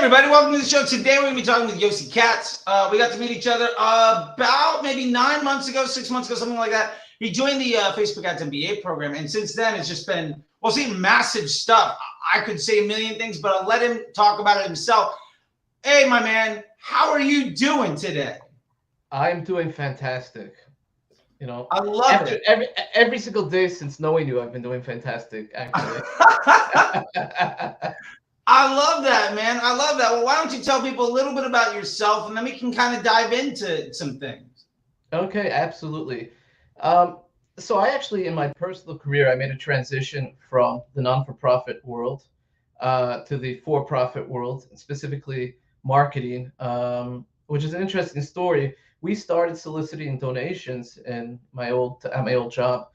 everybody, welcome to the show. Today we're going to be talking with Yossi Katz. We got to meet each other about maybe 9 months ago, 6 months ago, something like that. He joined the Facebook Ads MBA program, and since then it's just been, well, see, massive stuff. I could say a million things, but I'll let him talk about it himself. Hey, my man, how are you doing today? I'm doing fantastic. I love it. Every single day since knowing you, I've been doing fantastic, actually. I love that, man. I love that. Well, why don't you tell people a little bit about yourself, and then we can kind of dive into some things. Okay, absolutely. So I actually, in my personal career, I made a transition from the non-for-profit world to the for-profit world, specifically marketing, which is an interesting story. We started soliciting donations in at my old job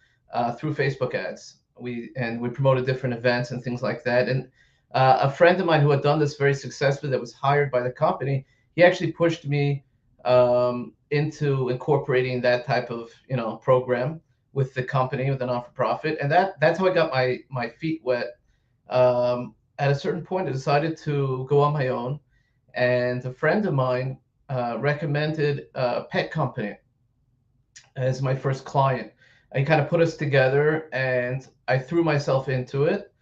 through Facebook ads. We promoted different events and things like that. And a friend of mine who had done this very successfully, that was hired by the company, he actually pushed me into incorporating that type of program with the company, with the non-for-profit, and that's how I got my feet wet. At a certain point, I decided to go on my own, and a friend of mine recommended a pet company as my first client. He kind of put us together, and I threw myself into it.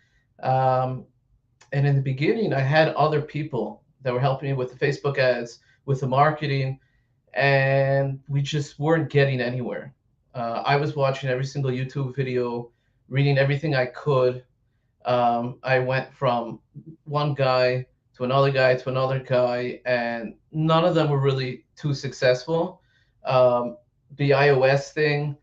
And in the beginning, I had other people that were helping me with the Facebook ads, with the marketing, and we just weren't getting anywhere. I was watching every single YouTube video, reading everything I could. I went from one guy to another guy to another guy, and none of them were really too successful. The iOS thing,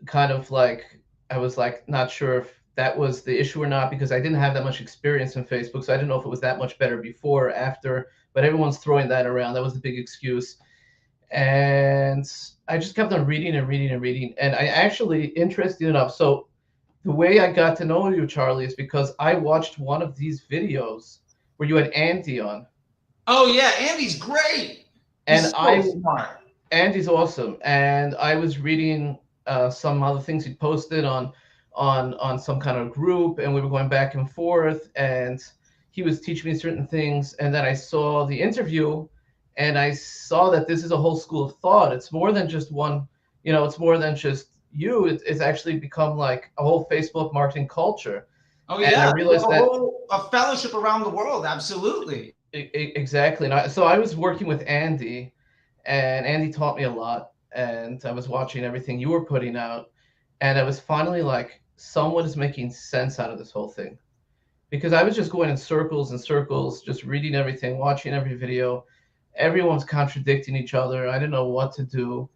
kind of like, I was like not sure if that was the issue or not, because I didn't have that much experience in Facebook, so I didn't know if it was that much better before or after. But everyone's throwing that around. That was the big excuse. And I just kept on reading and reading and reading. And I actually, interesting enough, so the way I got to know you, Charlie, is because I watched one of these videos where you had Andy on. Oh yeah, Andy's great. He's smart. Andy's awesome. And I was reading some other things he posted on some kind of group, and we were going back and forth, and he was teaching me certain things. And then I saw the interview, and I saw that this is a whole school of thought. It's more than just one, it's more than just you. It's actually become like a whole Facebook marketing culture. Oh yeah, and I realized a fellowship around the world. Absolutely. Exactly. And so I was working with Andy, and Andy taught me a lot, and I was watching everything you were putting out, and I was finally like, someone is making sense out of this whole thing. Because I was just going in circles and circles, just reading everything, watching every video. Everyone's contradicting each other. I didn't know what to do.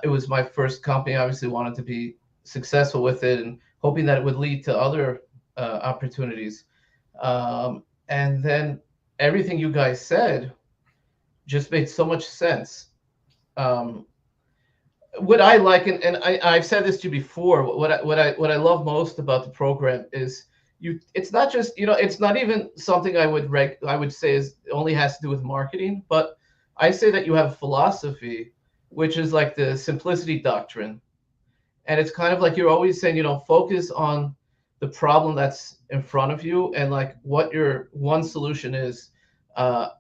It was my first company. I obviously wanted to be successful with it, and hoping that it would lead to other opportunities. And then everything you guys said just made so much sense. What I like, and I've said this to you before, what I love most about the program is it's not just, it's not even something I would say is only has to do with marketing, but I say that you have a philosophy, which is like the simplicity doctrine. And it's kind of like you're always saying, focus on the problem that's in front of you, and like what your one solution is, to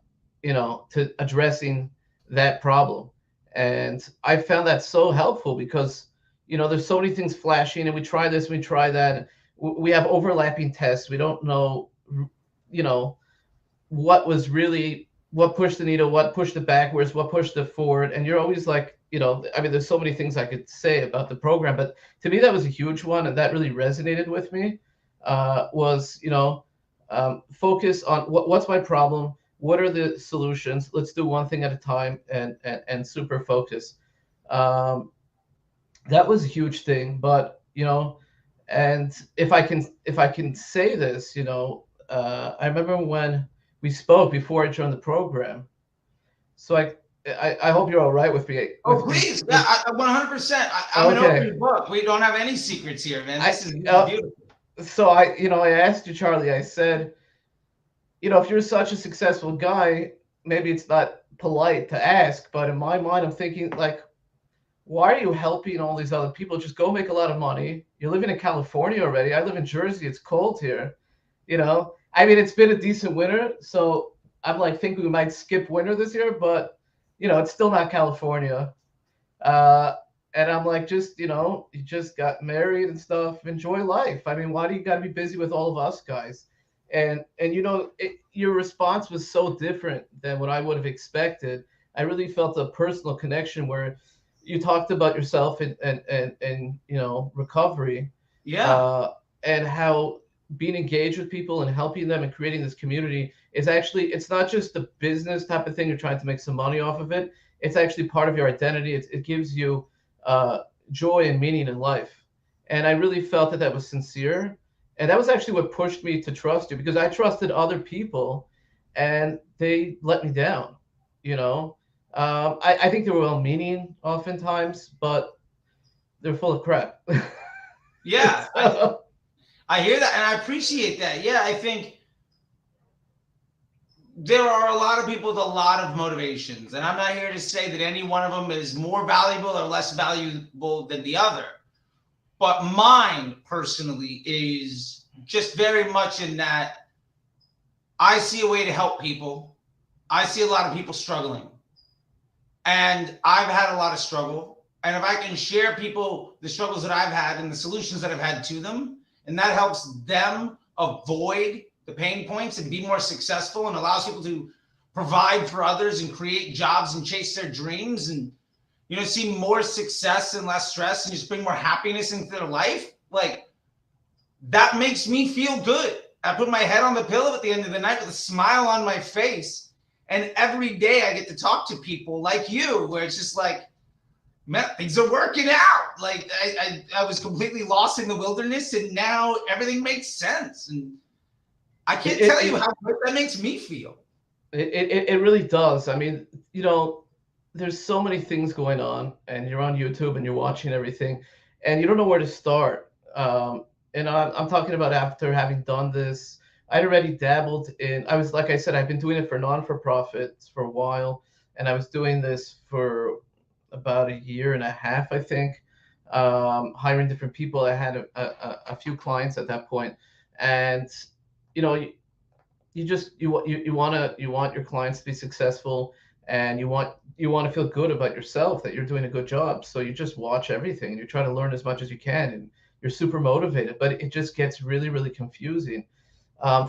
addressing that problem. And I found that so helpful because, there's so many things flashing, and we try this, we try that. We have overlapping tests. We don't know, what pushed the needle, what pushed it backwards, what pushed it forward. And you're always like, there's so many things I could say about the program, but to me, that was a huge one. And that really resonated with me, was, focus on what's my problem? What are the solutions? Let's do one thing at a time, and super focus. That was a huge thing, but and if I can say this, I remember when we spoke before I joined the program. So I hope you're all right with me. Oh, please, yeah, 100%. I'm an open book. We don't have any secrets here, man. This is beautiful. So I asked you, Charlie. I said, if you're such a successful guy, maybe it's not polite to ask, but in my mind, I'm thinking like, why are you helping all these other people? Just go make a lot of money. You're living in California already. I live in Jersey. It's cold here. It's been a decent winter. So I'm like thinking we might skip winter this year, but it's still not California. Uh, and I'm like, just, you just got married and stuff. Enjoy life. I mean, why do you got to be busy with all of us guys? And your response was so different than what I would have expected. I really felt a personal connection where you talked about yourself and recovery, Yeah. uh, and how being engaged with people and helping them and creating this community is actually, it's not just a business type of thing. You're trying to make some money off of it. It's actually part of your identity. It gives you uh, joy and meaning in life. And I really felt that that was sincere. And that was actually what pushed me to trust you, because I trusted other people and they let me down. You know, I think they were well meaning oftentimes, but they're full of crap. Yeah. So, I hear that and I appreciate that. Yeah, I think there are a lot of people with a lot of motivations, and I'm not here to say that any one of them is more valuable or less valuable than the other. But mine personally is just very much in that I see a way to help people. I see a lot of people struggling. And I've had a lot of struggle. And if I can share people the struggles that I've had and the solutions that I've had to them, and that helps them avoid the pain points and be more successful and allows people to provide for others and create jobs and chase their dreams and see more success and less stress and just bring more happiness into their life, like that makes me feel good. I put my head on the pillow at the end of the night with a smile on my face. And every day I get to talk to people like you, where it's just like, man, things are working out. Like I was completely lost in the wilderness and now everything makes sense. And I can't tell you how good that makes me feel. It really does. I mean, there's so many things going on, and you're on YouTube and you're watching everything, and you don't know where to start. And I'm talking about after having done this, I'd already dabbled in. Like I said, I've been doing it for non-for-profits for a while, and I was doing this for about a year and a half, I think, hiring different people. I had a few clients at that point, and you want your clients to be successful, and you want to feel good about yourself that you're doing a good job. So you just watch everything and you try to learn as much as you can, and you're super motivated. But it just gets really, really confusing.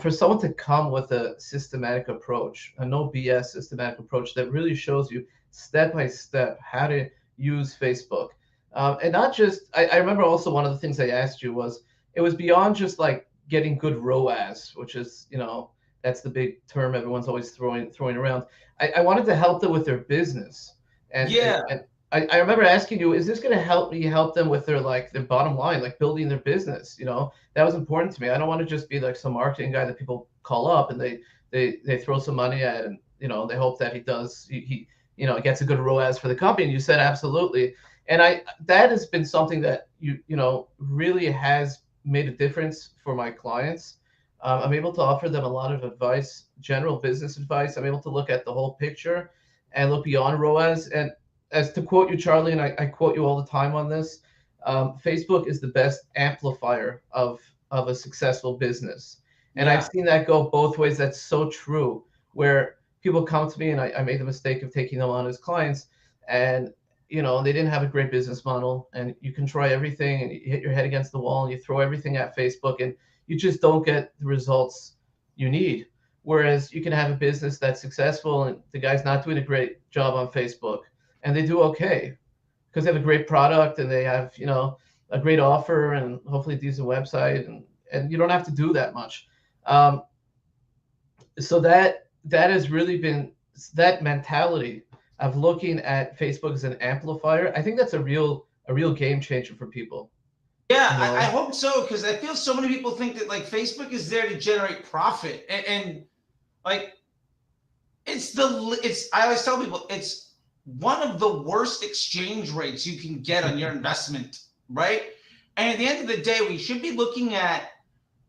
For someone to come with a systematic approach, a no BS systematic approach that really shows you step by step how to use Facebook, and not just. I remember also one of the things I asked you was, it was beyond just like getting good ROAS, which is that's the big term everyone's always throwing around. I wanted to help them with their business, and Yeah. I remember asking you, is this going to help them with their bottom line, like building their business? That was important to me. I don't want to just be like some marketing guy that people call up and they throw some money at, and they hope that he gets a good ROAS for the company. And you said absolutely, and that has been something that really has made a difference for my clients. I'm able to offer them a lot of advice, general business advice. I'm able to look at the whole picture and look beyond ROAS. And as to quote you, Charlie, and I quote you all the time on this, Facebook is the best amplifier of a successful business. And I've seen that go both ways. That's so true, where people come to me, and I made the mistake of taking them on as clients, and they didn't have a great business model, and you can try everything and you hit your head against the wall and you throw everything at Facebook, and you just don't get the results you need. Whereas you can have a business that's successful and the guy's not doing a great job on Facebook, and they do okay because they have a great product and they have, a great offer and hopefully a decent website, and you don't have to do that much. So that has really been that mentality of looking at Facebook as an amplifier. I think that's a real game changer for people. Yeah, I hope so, because I feel so many people think that like Facebook is there to generate profit, and like I always tell people it's one of the worst exchange rates you can get on your investment, right? And at the end of the day, we should be looking at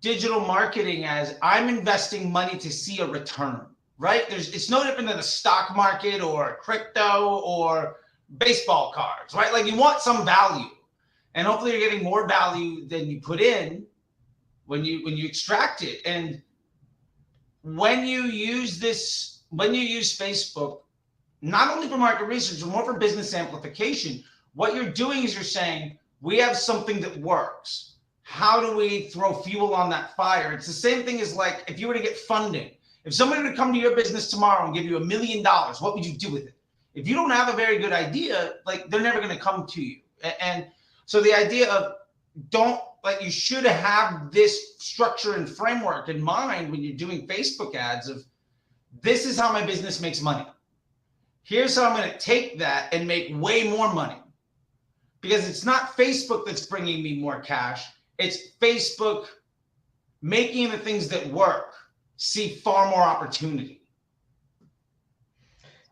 digital marketing as I'm investing money to see a return, right? It's no different than the stock market or crypto or baseball cards, right? Like you want some value. And hopefully you're getting more value than you put in when you extract it. And when you use this when you use Facebook, not only for market research, but more for business amplification, what you're doing is you're saying, we have something that works. How do we throw fuel on that fire? It's the same thing as like if you were to get funding. If somebody were to come to your business tomorrow and give you $1 million, what would you do with it? If you don't have a very good idea, like they're never going to come to you. And so the idea of you should have this structure and framework in mind when you're doing Facebook ads of, this is how my business makes money. Here's how I'm going to take that and make way more money. Because it's not Facebook that's bringing me more cash. It's Facebook making the things that work see far more opportunity.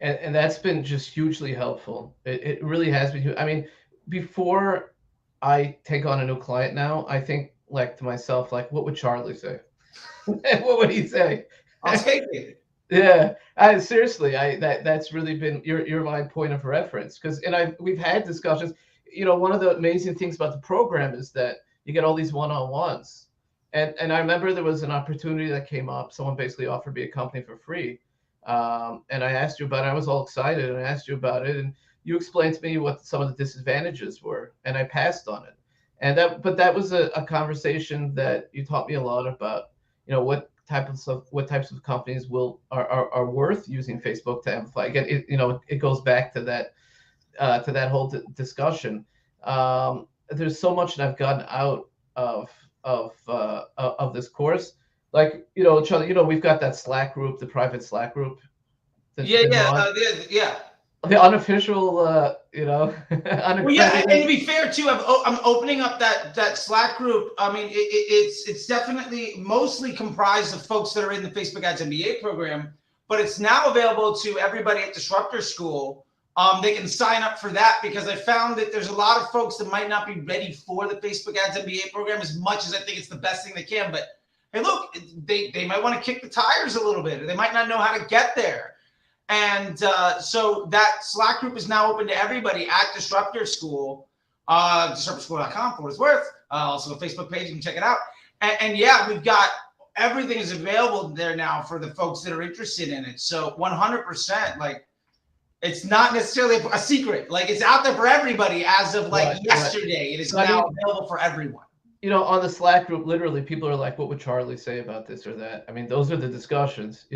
And that's been just hugely helpful. It really has been. I mean, before I take on a new client now, I think like to myself, like, what would Charlie say? What would he say? I'll take it. Yeah, seriously, that's really been you're my point of reference, because we've had discussions. One of the amazing things about the program is that you get all these one-on-ones, and I remember there was an opportunity that came up. Someone basically offered me a company for free, and I asked you about it. I was all excited, and I asked you about it, and you explained to me what some of the disadvantages were, and I passed on it. But that was a conversation that you taught me a lot about, what types of companies are worth using Facebook to amplify. Again, it goes back to that whole discussion. There's so much that I've gotten out of this course. Like, Charlie, we've got that Slack group, the private Slack group. Yeah. The unofficial, Well, yeah, and to be fair too, I'm opening up that Slack group. I mean, it's definitely mostly comprised of folks that are in the Facebook Ads MBA program, but it's now available to everybody at Disruptor School. They can sign up for that, because I found that there's a lot of folks that might not be ready for the Facebook Ads MBA program as much as I think it's the best thing they can. But hey, look, they might want to kick the tires a little bit, or they might not know how to get there. And so that Slack group is now open to everybody at Disruptor School, disruptorschool.com for what it's worth. Also a Facebook page, you can check it out. And yeah, we've got everything is available there now for the folks that are interested in it. So 100%, like, it's not necessarily a secret. Like, it's out there for everybody as of yesterday. It is now available for everyone. On the Slack group, literally people are like, what would Charlie say about this or that? I mean, those are the discussions,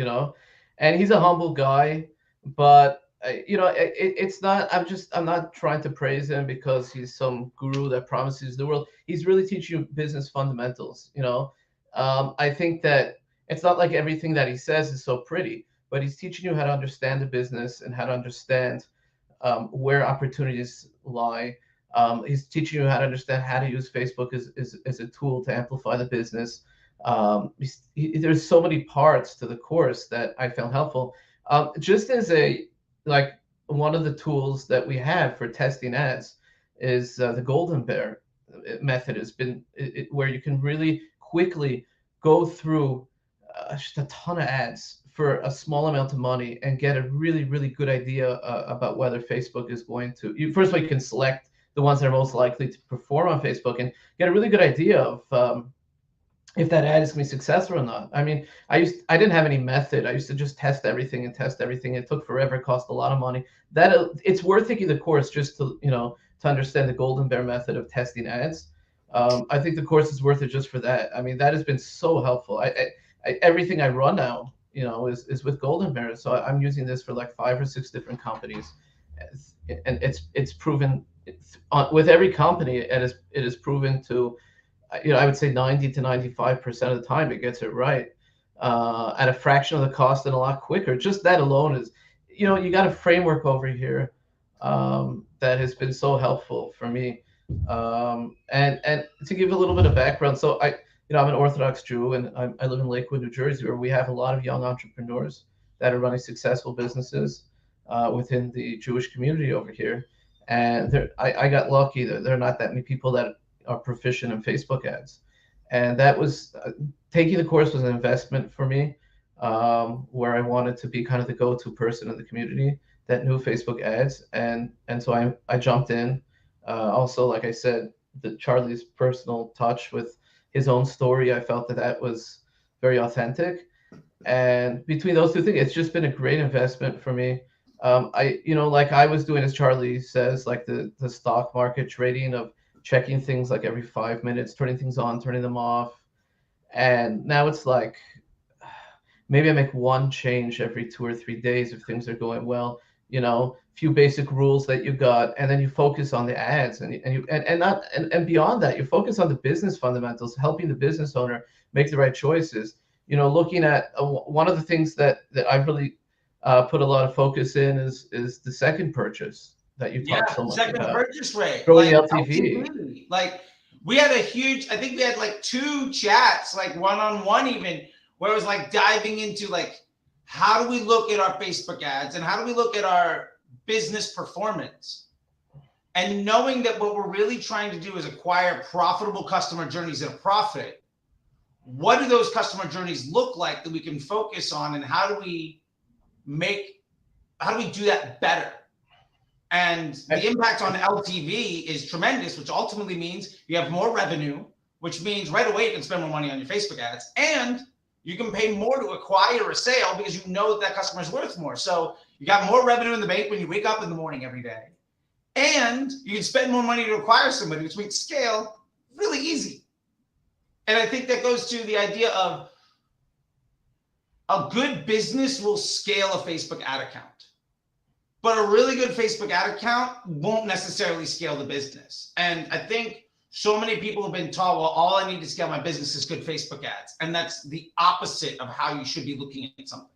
and he's a humble guy, but it's not, I'm not trying to praise him because he's some guru that promises the world. He's really teaching you business fundamentals. I think that it's not like everything that he says is so pretty, but he's teaching you how to understand the business and how to understand where opportunities lie. He's teaching you how to understand how to use Facebook as a tool to amplify the business. There's so many parts to the course that I found helpful. Just as one of the tools that we have for testing ads is the Golden Bear method. Has been where you can really quickly go through just a ton of ads for a small amount of money and get a really, really good idea about whether Facebook is going to. First of all, you can select the ones that are most likely to perform on Facebook and get a really good idea of if that ad is going to be successful or not. I mean, I didn't have any method. I used to just test everything. It took forever. It cost a lot of money. It's worth taking the course just to understand the Golden Bear method of testing ads. I think the course is worth it just for that. I mean, that has been so helpful. Everything I run now, is with Golden Bear. So I'm using this for like 5 or 6 different companies, and it's proven with every company. It is proven to. I would say 90 to 95% of the time it gets it right at a fraction of the cost and a lot quicker. Just that alone is, you got a framework over here that has been so helpful for me. And to give a little bit of background, so I'm an Orthodox Jew, and I live in Lakewood, New Jersey, where we have a lot of young entrepreneurs that are running successful businesses within the Jewish community over here. And I got lucky that there are not that many people that are proficient in Facebook ads, and that was taking the course was an investment for me, where I wanted to be kind of the go-to person in the community that knew Facebook ads, and so I jumped in. Also, like I said, Charlie's personal touch with his own story, I felt that was very authentic, And between those two things, it's just been a great investment for me. Like I was doing, as Charlie says, like the stock market trading of checking things like every 5 minutes, turning things on, turning them off. And now it's like maybe I make one change every 2 or 3 days if things are going well. Few basic rules that you got, and then you focus on the ads, and beyond that, you focus on the business fundamentals, helping the business owner make the right choices. Looking at one of the things that I've really put a lot of focus in is the second purchase that you talked so much second about, purchase rate, growing like the LTV. LTV. Like we had a huge, I think we had like 2 chats, like one-on-one even, where it was like diving into like, how do we look at our Facebook ads and how do we look at our business performance? And knowing that what we're really trying to do is acquire profitable customer journeys at a profit. What do those customer journeys look like that we can focus on, and how do we do that better? And the impact on LTV is tremendous, which ultimately means you have more revenue, which means right away you can spend more money on your Facebook ads, and you can pay more to acquire a sale because you know that customer is worth more. So you got more revenue in the bank when you wake up in the morning every day, and you can spend more money to acquire somebody, which makes scale really easy. And I think that goes to the idea of a good business will scale a Facebook ad account. But a really good Facebook ad account won't necessarily scale the business. And I think so many people have been taught, well, all I need to scale my business is good Facebook ads. And that's the opposite of how you should be looking at something.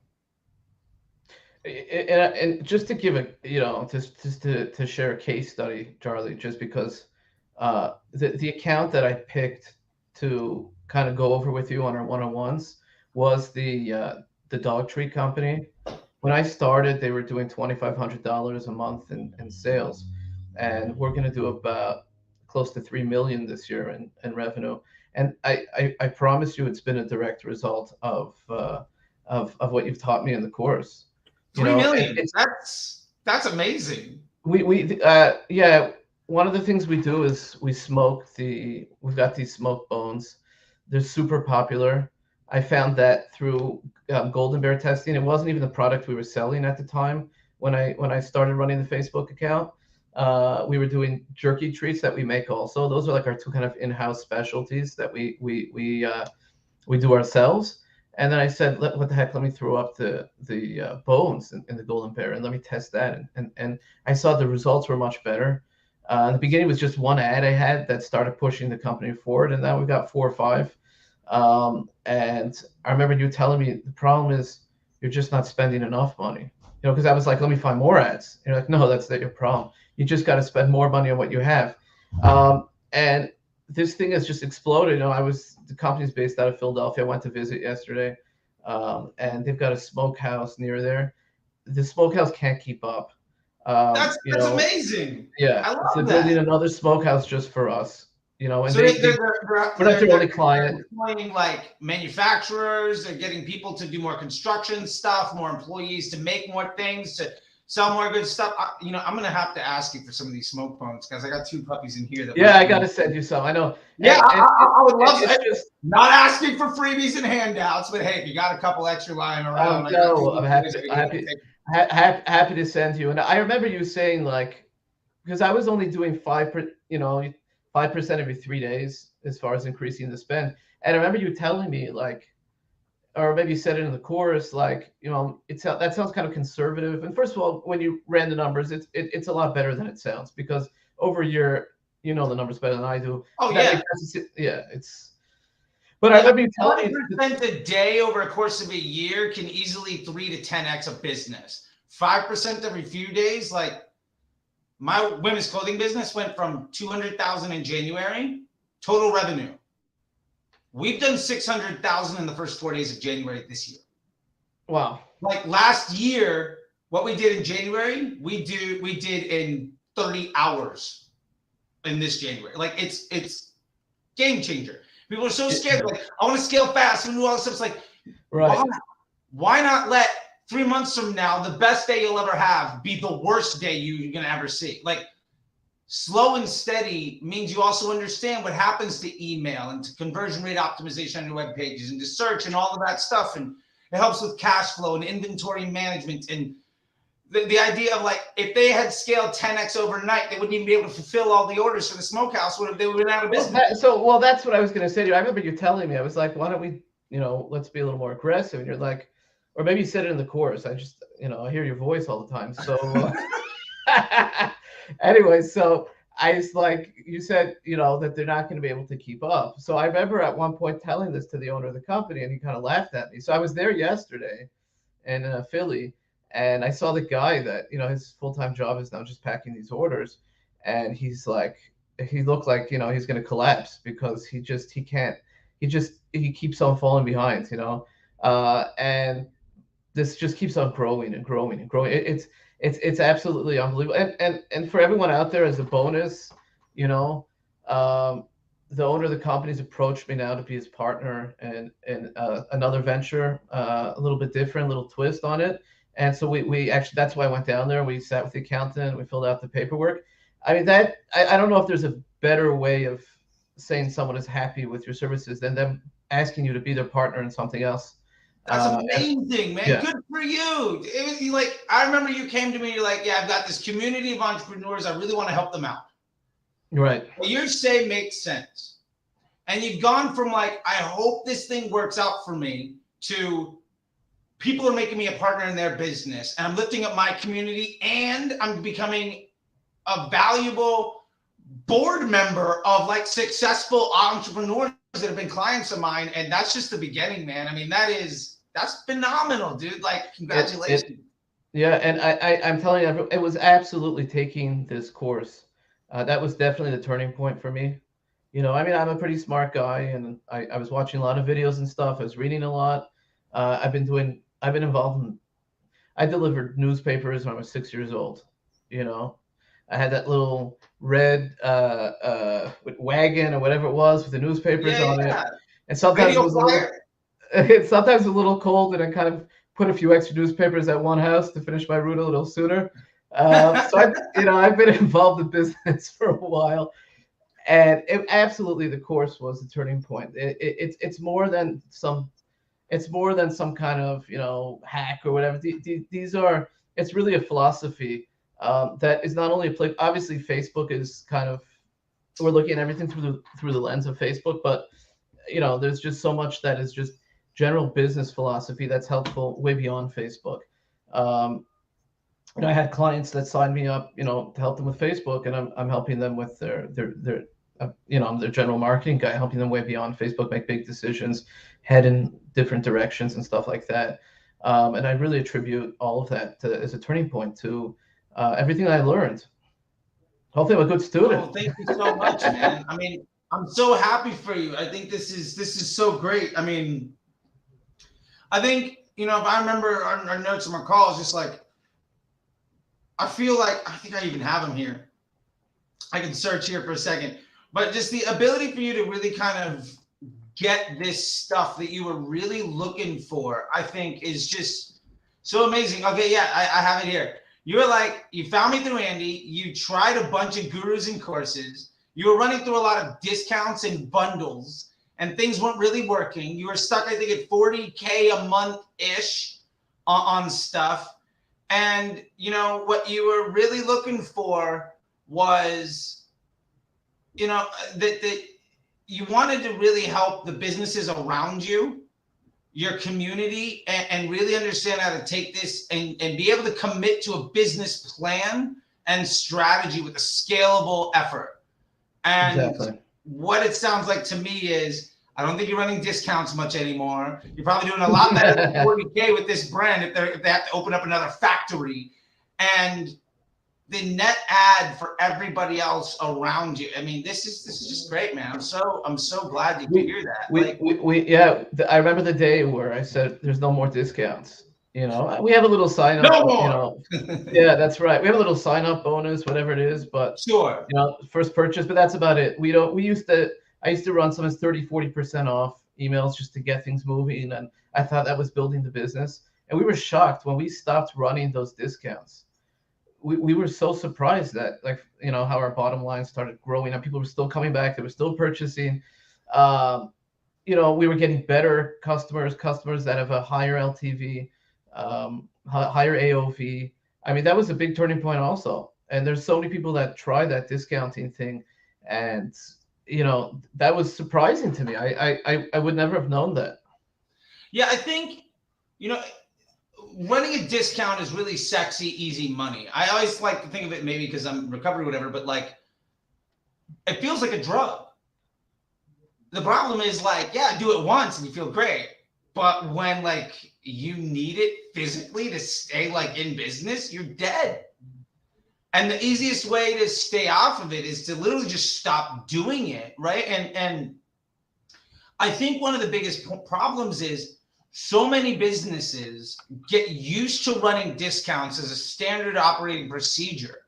And just to give to share a case study, Charlie, just because the account that I picked to kind of go over with you on our one-on-ones was the dog treat company. When I started, they were doing $2,500 a month in sales, and we're going to do about close to 3 million this year in revenue. And I promise you, it's been a direct result of what you've taught me in the course. 3 million. That's amazing. Yeah. One of the things we do is we've got these smoked bones. They're super popular. I found that through Golden Bear testing. It wasn't even the product we were selling at the time when I started running the Facebook account. We were doing jerky treats that we make also. Those are like our 2 kind of in-house specialties that we do ourselves. And then I said, what the heck, let me throw up the bones in the Golden Bear and let me test that. And I saw the results were much better. In the beginning, it was just one ad I had that started pushing the company forward, and now we've got 4 or 5. And I remember you telling me the problem is you're just not spending enough money, because I was like, let me find more ads. And you're like, no, that's not your problem. You just got to spend more money on what you have. And this thing has just exploded. The company's based out of Philadelphia. I went to visit yesterday, and they've got a smokehouse near there. The smokehouse can't keep up. That's amazing. Yeah, I love so that. building another smokehouse just for us. And so we're not their only client. Employing like manufacturers, they're getting people to do more construction stuff, more employees to make more things, to sell more good stuff. I'm gonna have to ask you for some of these smoke bones because I got 2 puppies in here. I gotta send you some. I know. Yeah, I would love to. Just not asking for freebies and handouts, but hey, if you got a couple extra lying around, I'm happy to send you. And I remember you saying, like, because I was only doing 5% every 3 days as far as increasing the spend. And I remember you telling me, like, or maybe you said it in the chorus, like, that sounds kind of conservative. And first of all, when you ran the numbers, it's a lot better than it sounds, because over a year, the numbers better than I do. Oh, yeah. But I remember you telling me 1% a day over a course of a year can easily 3 to 10x a business. 5% every few days, like my women's clothing business went from 200,000 in January total revenue. We've done 600,000 in the first 4 days of January this year. Wow. Like last year, what we did in January, we did in 30 hours in this January. Like it's game changer. People are so scared. Like, I want to scale fast and do all this stuff. It's like, right. Why not let 3 months from now, the best day you'll ever have be the worst day you're going to ever see? Like, slow and steady means you also understand what happens to email and to conversion rate optimization on your web pages and to search and all of that stuff. And It helps with cash flow and inventory management. And the idea of like, if they had scaled 10x overnight, they wouldn't even be able to fulfill all the orders for the smokehouse. What if they would have been out of business? Well, that's what I was going to say to you. I remember you telling me, I was like, why don't we, let's be a little more aggressive. And you're like, or maybe you said it in the course. I just, I hear your voice all the time. So anyway, so I was like, you said, that they're not going to be able to keep up. So I remember at one point telling this to the owner of the company, and he kind of laughed at me. So I was there yesterday in Philly, and I saw the guy that, his full-time job is now just packing these orders. And he's like, he looked like, he's going to collapse because he keeps on falling behind, and this just keeps on growing and growing and growing. It's absolutely unbelievable. And for everyone out there, as a bonus, the owner of the company's approached me now to be his partner and another venture, a little bit different, little twist on it. And so we actually, that's why I went down there. We sat with the accountant, we filled out the paperwork. I mean, I don't know if there's a better way of saying someone is happy with your services than them asking you to be their partner in something else. That's amazing, man. Yeah. Good for you. It was like, I remember you came to me, you're like, yeah, I've got this community of entrepreneurs. I really want to help them out. Right. What you're saying makes sense. And you've gone from like, I hope this thing works out for me, to people are making me a partner in their business, and I'm lifting up my community, and I'm becoming a valuable board member of like successful entrepreneurs that have been clients of mine. And that's just the beginning, man. I mean, that's phenomenal, dude. Like, congratulations. Yeah. And I'm telling you, it was absolutely taking this course. That was definitely the turning point for me. I mean, I'm a pretty smart guy, and I was watching a lot of videos and stuff. I was reading a lot. I've been involved in, I delivered newspapers when I was 6 years old. I had that little red wagon or whatever it was with the newspapers on it. And sometimes sometimes a little cold, and I kind of put a few extra newspapers at one house to finish my route a little sooner. So I've been involved in business for a while, and absolutely the course was the turning point. It's more than some kind of hack or whatever. It's really a philosophy that is not only applicable. Obviously, Facebook is kind of, we're looking at everything through the lens of Facebook, but there's just so much that is just general business philosophy that's helpful way beyond Facebook. I had clients that signed me up, to help them with Facebook, and I'm helping them with their I'm their general marketing guy, helping them way beyond Facebook make big decisions, head in different directions and stuff like that. And I really attribute all of that as a turning point to everything I learned. Hopefully I'm a good student. Oh, thank you so much, man. I mean, I'm so happy for you. I think this is so great. I mean, I think, if I remember our notes from our calls, just like, I feel like, I think I even have them here. I can search here for a second, but just the ability for you to really kind of get this stuff that you were really looking for, I think is just so amazing. Okay. Yeah. I have it here. You were like, you found me through Andy. You tried a bunch of gurus and courses. You were running through a lot of discounts and bundles, and things weren't really working. You were stuck, I think, at 40K a month-ish on stuff. And, what you were really looking for was, that you wanted to really help the businesses around you, your community, and really understand how to take this and be able to commit to a business plan and strategy with a scalable effort. And exactly. What it sounds like to me is, I don't think you're running discounts much anymore. You're probably doing a lot better than 40K with this brand if they have to open up another factory. And the net ad for everybody else around you. I mean, this is just great, man. I'm so glad to hear that. I remember the day where I said there's no more discounts. We have a little sign up. No more. Yeah, that's right. We have a little sign up bonus, whatever it is, but sure. First purchase, but that's about it. I used to run some as 30-40% off emails just to get things moving, and I thought that was building the business. And we were shocked when we stopped running those discounts. We were so surprised that, how our bottom line started growing and people were still coming back. They were still purchasing. we were getting better customers that have a higher LTV, higher AOV. I mean, that was a big turning point also. And there's so many people that try that discounting thing, and that was surprising to me. I would never have known that. Yeah, I think, you know, running a discount is really sexy, easy money. I always like to think of it, maybe because I'm recovered or whatever, but like it feels like a drug. The problem is, like, yeah, do it once and you feel great. But when like you need it physically to stay like in business, you're dead. And the easiest way to stay off of it is to literally just stop doing it, right? And I think one of the biggest problems is so many businesses get used to running discounts as a standard operating procedure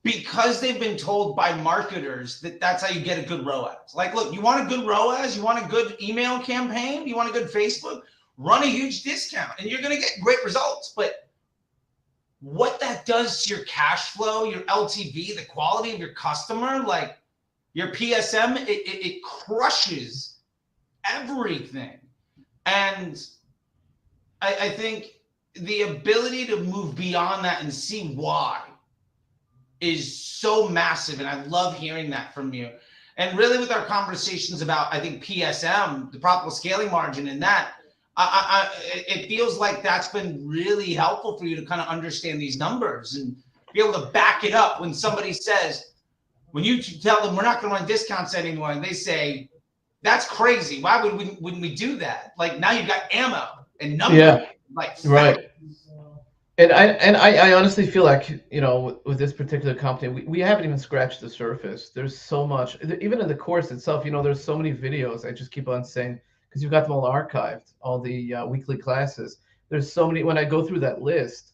because they've been told by marketers that that's how you get a good ROAS. Like, look, you want a good ROAS, you want a good email campaign, you want a good Facebook, run a huge discount and you're going to get great results. But what that does to your cash flow, your LTV, the quality of your customer, like your PSM, it crushes everything. And I think the ability to move beyond that and see why is so massive. And I love hearing that from you. And really with our conversations about, I think, PSM, the profitable scaling margin, and that, it feels like that's been really helpful for you to kind of understand these numbers and be able to back it up when somebody says, when you tell them we're not going to run discounts anymore, and they say, that's crazy. Why wouldn't we do that? Like, now you've got ammo and numbers. Yeah, like right. And I honestly feel like, with this particular company, we haven't even scratched the surface. There's so much, even in the course itself, there's so many videos. I just keep on saying, because you've got them all archived, all the weekly classes. There's so many. When I go through that list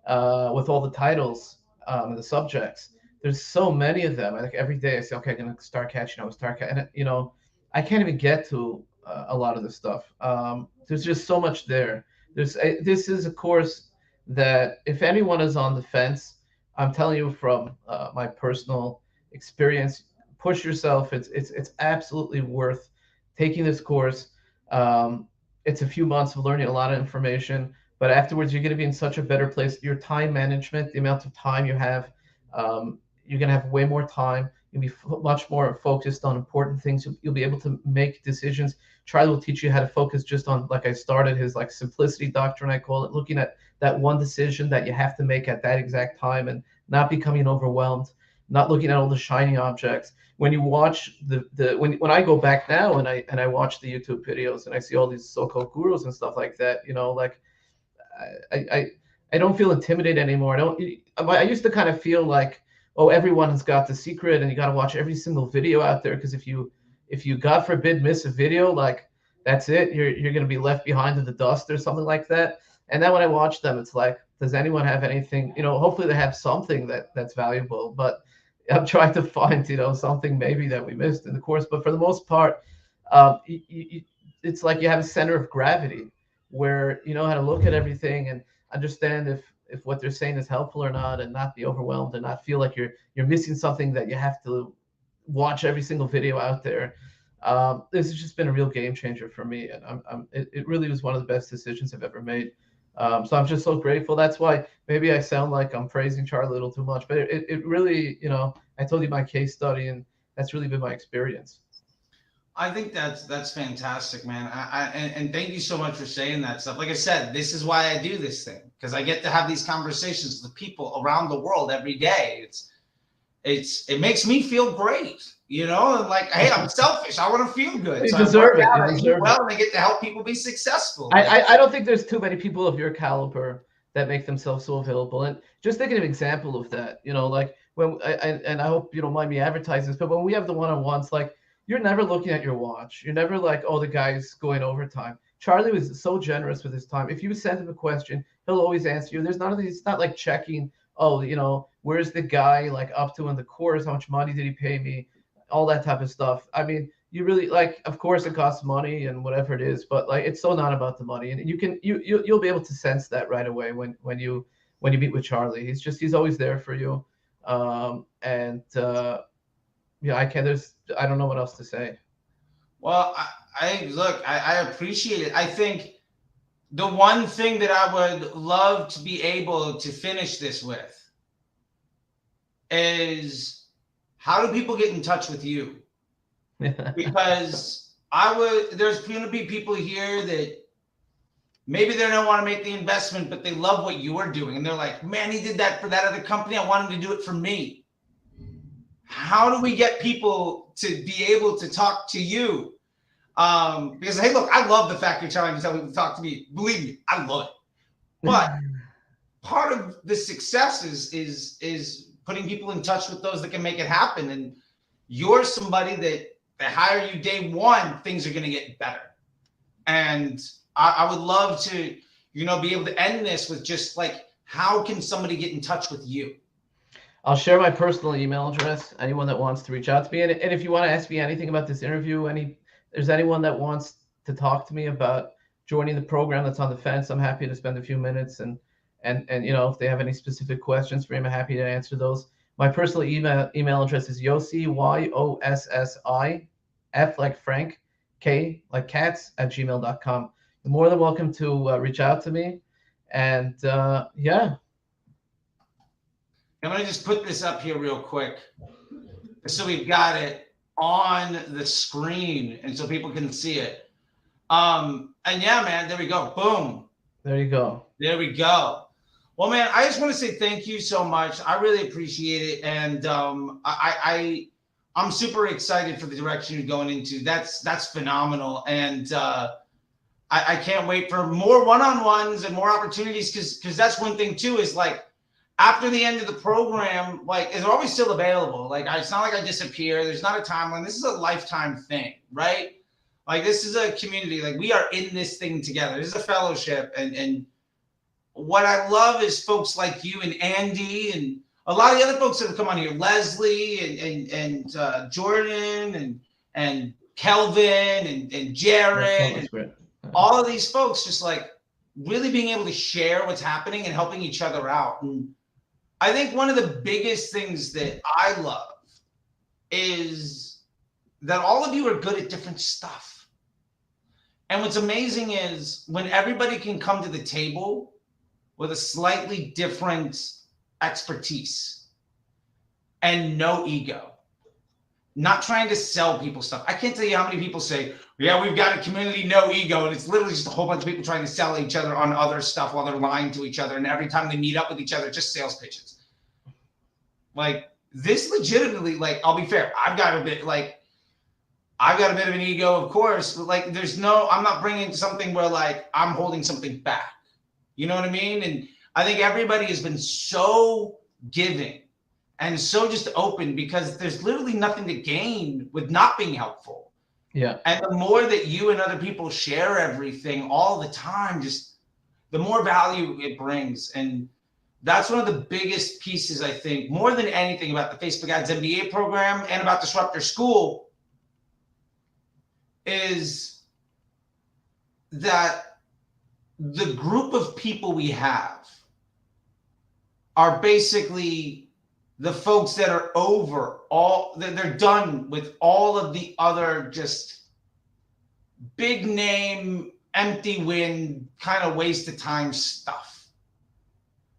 with all the titles and the subjects, there's so many of them. Like every day I say, okay, I'm going to start catching up, and I can't even get to a lot of this stuff. There's just so much there. This is a course that if anyone is on the fence, I'm telling you from my personal experience, push yourself. It's absolutely worth taking this course. It's a few months of learning a lot of information, but afterwards you're going to be in such a better place. Your time management, the amount of time you have, you're going to have way more time. You'll be much more focused on important things. You'll be able to make decisions. Charlie will teach you how to focus just on, like I started, his like simplicity doctrine, I call it, looking at that one decision that you have to make at that exact time and not becoming overwhelmed, not looking at all the shiny objects. When you watch when I go back now and I watch the YouTube videos and I see all these so-called gurus and stuff like that, like I don't feel intimidated anymore. I used to kind of feel like, oh, everyone has got the secret and you got to watch every single video out there, because if you God forbid miss a video, like that's it, you're going to be left behind in the dust or something like that. And then when I watch them, it's like, does anyone have anything, hopefully they have something that's valuable, but I'm trying to find, something maybe that we missed in the course. But for the most part, it's like you have a center of gravity where you know how to look at everything and understand if what they're saying is helpful or not, and not be overwhelmed and not feel like you're missing something that you have to watch every single video out there. This has just been a real game changer for me, and it really was one of the best decisions I've ever made. So I'm just so grateful. That's why maybe I sound like I'm praising Charlie a little too much, but it really, I told you my case study, and that's really been my experience. I think that's fantastic, man. And thank you so much for saying that stuff. Like I said, this is why I do this thing, because I get to have these conversations with people around the world every day. It makes me feel great, and like, hey, I'm selfish. I want to feel good. You so deserve it. I eat well, and I get to help people be successful. I don't think there's too many people of your caliber that make themselves so available. And just thinking of an example of that, like when and I hope you don't mind me advertising this, but when we have the one-on-ones, like, you're never looking at your watch. You're never like, oh, the guy's going overtime. Charlie was so generous with his time. If you send him a question, he'll always answer you. There's none of these. It's not like checking, oh, where's the guy like up to in the course? How much money did he pay me? All that type of stuff. I mean, you really, like, of course it costs money and whatever it is, but like, it's so not about the money. And you'll be able to sense that right away when you meet with Charlie. He's always there for you. Yeah, I don't know what else to say. Well, I appreciate it. I think the one thing that I would love to be able to finish this with is how do people get in touch with you? Because there's going to be people here that maybe they don't want to make the investment, but they love what you are doing. And they're like, man, he did that for that other company. I want him to do it for me. How do we get people to be able to talk to you? Because, hey, look, I love the fact you're trying to tell people to talk to me. Believe me, I love it. But part of the success is putting people in touch with those that can make it happen. And you're somebody that they hire you day one, things are going to get better. And I would love to, be able to end this with just like, how can somebody get in touch with you? I'll share my personal email address. Anyone that wants to reach out to me, and if you want to ask me anything about this interview, there's anyone that wants to talk to me about joining the program that's on the fence, I'm happy to spend a few minutes and if they have any specific questions for me, I'm happy to answer those. My personal email address is Yossi, Yossi, F like Frank, K like Katz @gmail.com. You're more than welcome to reach out to me. And yeah. I'm going to just put this up here real quick so we've got it on the screen and so people can see it. And yeah, man, there we go. Boom. There you go. There we go. Well, man, I just want to say thank you so much. I really appreciate it. And I'm super excited for the direction you're going into. That's phenomenal. And I can't wait for more one-on-ones and more opportunities because that's one thing too is like, after the end of the program, like, they're always still available. Like, it's not like I disappear. There's not a timeline. This is a lifetime thing, right? Like, this is a community. Like, we are in this thing together. This is a fellowship. And what I love is folks like you and Andy and a lot of the other folks that have come on here, Leslie and Jordan and Kelvin and Jared, and all of these folks just like really being able to share what's happening and helping each other out. And I think one of the biggest things that I love is that all of you are good at different stuff. And what's amazing is when everybody can come to the table with a slightly different expertise and no ego, not trying to sell people stuff. I can't tell you how many people say, yeah, we've got a community, no ego. And it's literally just a whole bunch of people trying to sell each other on other stuff while they're lying to each other. And every time they meet up with each other, just sales pitches. Like, this legitimately, like, I'll be fair. I've got a bit of an ego, of course, but like, I'm not bringing something where like I'm holding something back. You know what I mean? And I think everybody has been so giving and so just open because there's literally nothing to gain with not being helpful. Yeah. And the more that you and other people share everything all the time, just the more value it brings. And that's one of the biggest pieces, I think, more than anything about the Facebook Ads MBA program and about Disruptor School is that the group of people we have are basically the folks that are they're done with all of the other just big name, empty win, kind of waste of time stuff.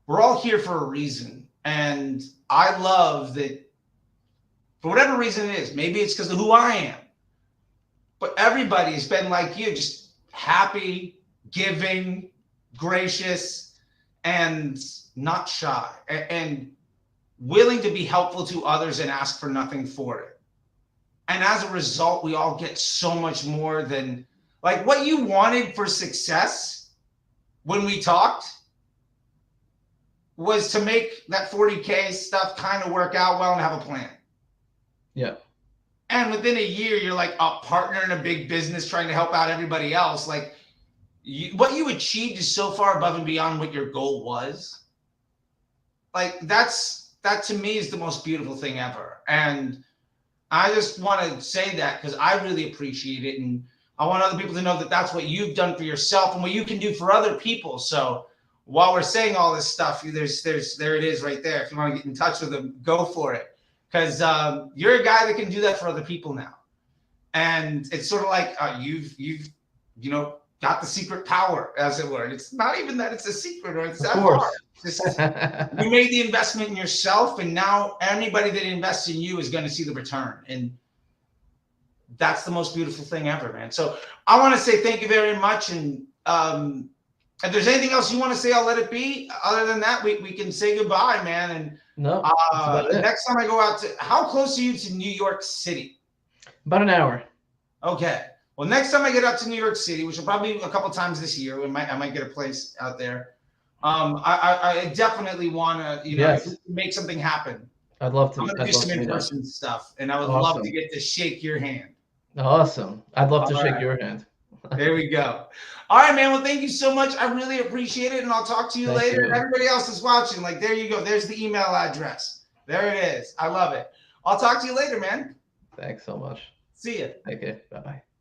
We're all here for a reason. And I love that for whatever reason it is, maybe it's because of who I am, but everybody has been like you, just happy, giving, gracious, and not shy, and willing to be helpful to others and ask for nothing for it. And as a result, we all get so much more than like what you wanted for success when we talked was to make that 40K stuff kind of work out well and have a plan. Yeah. And within a year, you're like a partner in a big business trying to help out everybody else. Like what you achieved is so far above and beyond what your goal was. Like that to me is the most beautiful thing ever. And I just want to say that because I really appreciate it. And I want other people to know that that's what you've done for yourself and what you can do for other people. So while we're saying all this stuff, there it is right there. If you want to get in touch with them, go for it. Because you're a guy that can do that for other people now. And it's sort of like you've got the secret power, as it were. And it's not even that it's a secret or it's Of that course. hard. It's just, you made the investment in yourself, and now anybody that invests in you is going to see the return. And that's the most beautiful thing ever, man. So I want to say thank you very much. And if there's anything else you want to say, I'll let it be. Other than that, we can say goodbye, man. And No, that's about it. next time I go out how close are you to New York City? About an hour. Okay. Well, next time I get out to New York City, which will probably be a couple times this year, I might get a place out there. I definitely want to, Yes. make something happen. I'd love to. I'm gonna I'd do love some to meet up. in-person stuff, and I would love Awesome. to get to shake your hand. Awesome. I'd love to All shake right. your hand. There we go. All right, man. Well, thank you so much. I really appreciate it, and I'll talk to you Thank later. you. And everybody else is watching, like, there you go. There's the email address. There it is. I love it. I'll talk to you later, man. Thanks so much. See ya. Okay. Bye-bye.